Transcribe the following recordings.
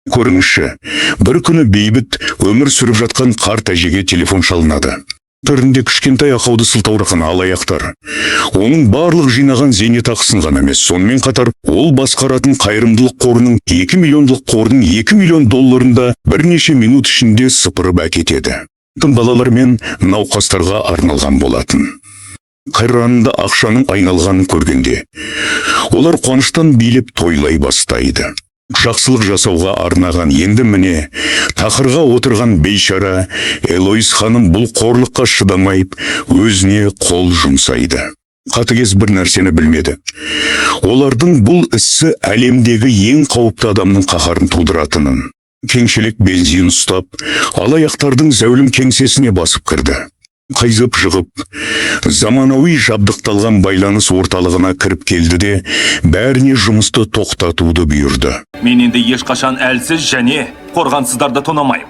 Көріңізші, бір күні бейбіт өмір сүріп жатқан қарт әжеге телефон шалынады. Төрінде кішкентай ақауды сылтауратқан алаяқтар. Оның барлық жинаған зейнетақысын ғана емес, сонымен қатар ол басқаратын қайырымдылық қорының 2 миллиондық қордың 2 миллион долларында бірнеше минут ішінде сыпырып әкетеді. Балалар мен науқастарға арналған болатын. Қайранында ақшаның айналғанын көргенде, олар қуаныштан билеп тойлай бастайды. Жақсылық жасауға арнаған, енді міне тақырға отырған бейшара Элоиз ханым бұл қорлыққа шыдамайып өзіне қол жұмсайды. Қатыгез бір нәрсені білмеді. Олардың бұл ісі әлемдегі ең қауіпті адамның қаһарын тудыратынын. Кеңшелек бензин ұстап, алаяқтардың зәулім кеңсесіне басып кірді. Қайзып жығып, заманауи жабдықталған байланыс орталығына кіріп келді де, бәріне жұмысты тоқтатуды бұйырды. Мен енді ешқашан әлсіз және қорғансыздарды тонамайым.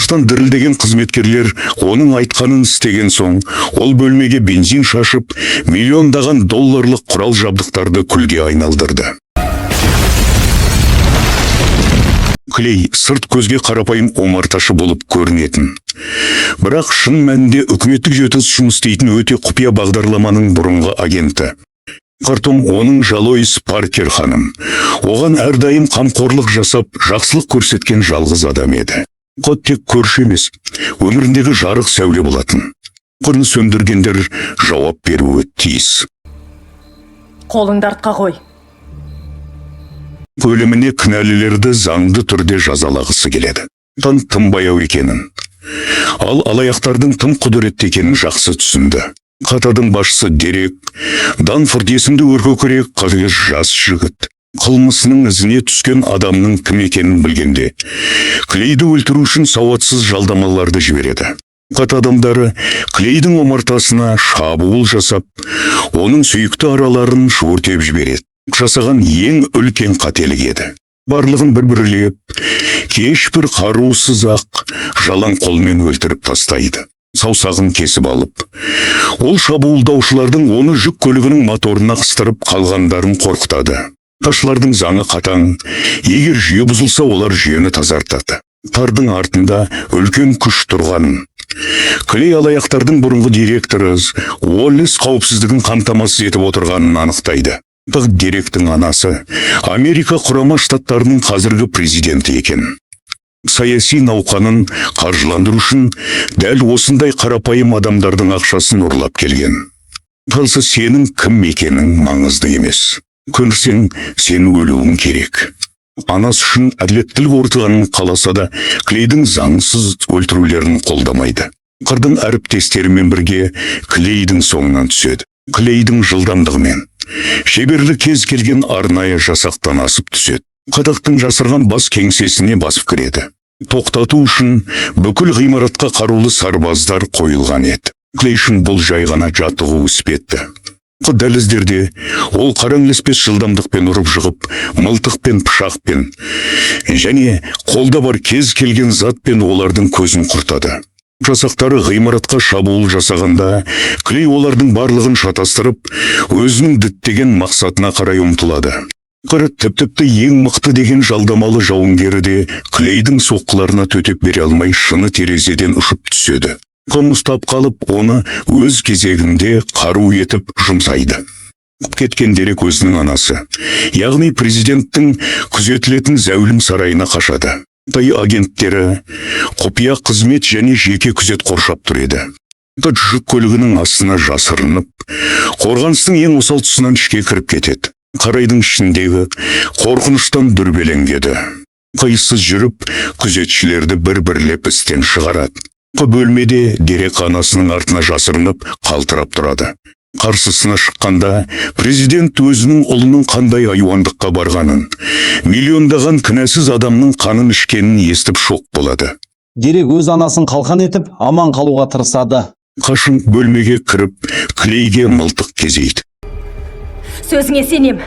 Штан дірілдеген қызметкерлер оның айтқанын істеген соң, ол бөлмеге бензин шашып, миллиондаған долларлық құрал жабдықтарды күлге айналдырды. Клей сырт көзге қарапайым омарташы болып көрінетін. Бірақ шын мәнінде үкіметтік жетіс жұмыс істейтін өте құпия бағдарламаның бұрынғы агенті. Қартом оның Жалоис Паркер ханым. Оған әрдайым қамқорлық жасап, жақсылық көрсеткен жалғыз адам еді. Қот тек көрші емес, өміріндегі жарық сәуле болатын. Құны сөндіргендер жауап беруі тиіс. Қолыңды артқа қой. Өліміне кінәлілерді заңды түрде жазалағысы келеді. Тым баяу екенін. Ал алаяқтардың тым құдіретті екенін жақсы түсінді. Қатардың басшысы Дерек, Данфорд есімді өркөкірек қатыгез жас жігіт. Қылмысының ізіне түскен адамның кім екенін білгенде, Клейді өлтіру үшін сауатсыз жалдамаларды жібереді. Қат адамдары Клейдің омартасына шабуыл жасап, оның сүйікті араларын шуыртеп жібереді. Жасаған ең үлкен қателік еді. Барлығын бір-бірлеп, кеш бір қарусыз ақ жалаң қолмен өлтіріп тастайды. Саусағын кесіп алып, ол шабуылдаушылардың оны жүк көлігінің моторына қыстырып қалғандарын қорқытады. Ташылардың заңы қатаң, егер жүйе бұзылса, олар жүйені тазартады. Тардың артында үлкен күш тұрғанын. Клей алаяқтардың бұрынғы директоры Уоллес қауіпсіздігін қамтамасыз етіп отырғанын анықтайды. Бұл Деректің анасы Америка құрама штаттарының қазіргі президенті екен. Саяси науқанын қаржыландыру үшін дәл осындай қарапайым адамдардың ақшасын ұрлап келген. Қалса сенің кім екенің маңызды емес. Көрсең, сен өлуің керек. Анасы үшін әділеттілік орнатқанын қаласа да, Клейдің заңсыз өлтірулерін қолдамайды. Қырдың әріптестерімен бірге Клейдің соңынан түседі. Клейдің жылдамдығымен шеберлік кез келген арнайы жасақтан асып түседі. Қадақтың жасырған бас кеңсесіне басып кіреді. Тоқтату үшін бүкіл ғимаратқа қарулы сарбаздар қойылған еді. Клей үшін бұл жай ғана жаттығу іспетті. Дәліздерде ол қараңғылеспес жылдамдықпен ұрып жығып, мылтықпен, пышақпен және қолда бар кез келген затпен олардың көзін құртады. Жасақтары ғимаратқа шабуыл жасағанда, Клей олардың барлығын шатастырып, өзінің діттеген мақсатына қарай ұмтылады. Тіпті ең мықты деген жалдамалы жауынгері де Клейдің соққыларына төтеп бере алмай шыны терезеден ұшып түседі. Ұстап қалып, оны өз кезегінде қару етіп жұмсайды. Кеткен Дерек өзінің анасы, яғни президенттің күзетілетін зәулім сарайына қашады. Тай агенттері, құпия қызмет және жеке күзет қоршап тұр еді. Жүк көлігінің астына жасырынып, қорғаныстың ең осал тұсынан ішке кіріп кетеді. Қарайдың ішіндегі қорқыныштан дүрбелеңдеді. Қайсыз жүріп, күзетшілерді бір-бірлеп істен шығарады. Бөлмеде Дерек анасының артына жасырынып, қалтырап тұрады. Қарсысына шыққанда, президент өзінің ұлының қандай айуандыққа барғанын, миллиондаған кінәсіз адамның қанын ішкенін естіп шок болады. Дерек өз анасын қалқан етіп, аман қалуға тырысады. Қашын бөлмеге кіріп, Клейге мылтық кезейді. Сөзіңе сенем.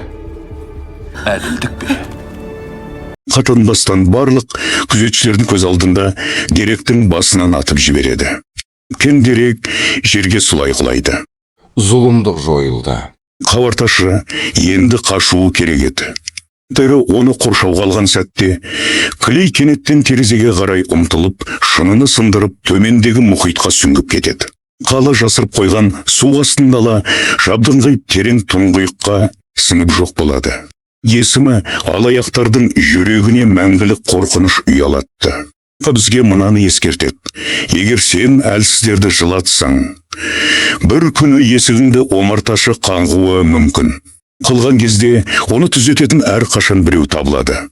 Әділдік пе? Қатынбастан барлық күзетшілердің көз алдында Деректің басынан атып жібереді. Кен Дерек жерге сұлай құлайды. Зұлымдық жойылды. Қауарташы енді қашуы керек еді. Тері оны қоршауға алған сәтте, Клей кенеттен терезеге қарай ұмтылып, шыныны сындырып, төмендегі мұхитқа сүңгіп кетеді. Қала жасырып қойған су астындала жабдыңғайып терең тұңғиыққа сіңіп жоқ болады. Есімі алаяқтардың жүрегіне мәңгілік қорқыныш ұялатты. Бізге мынаны ескертеді. Егер сен әлсіздерді жылатсаң, бір күні есігіңді омарташы қаңғуы мүмкін. Қылған кезде оны түзететін әрқашан біреу табылады.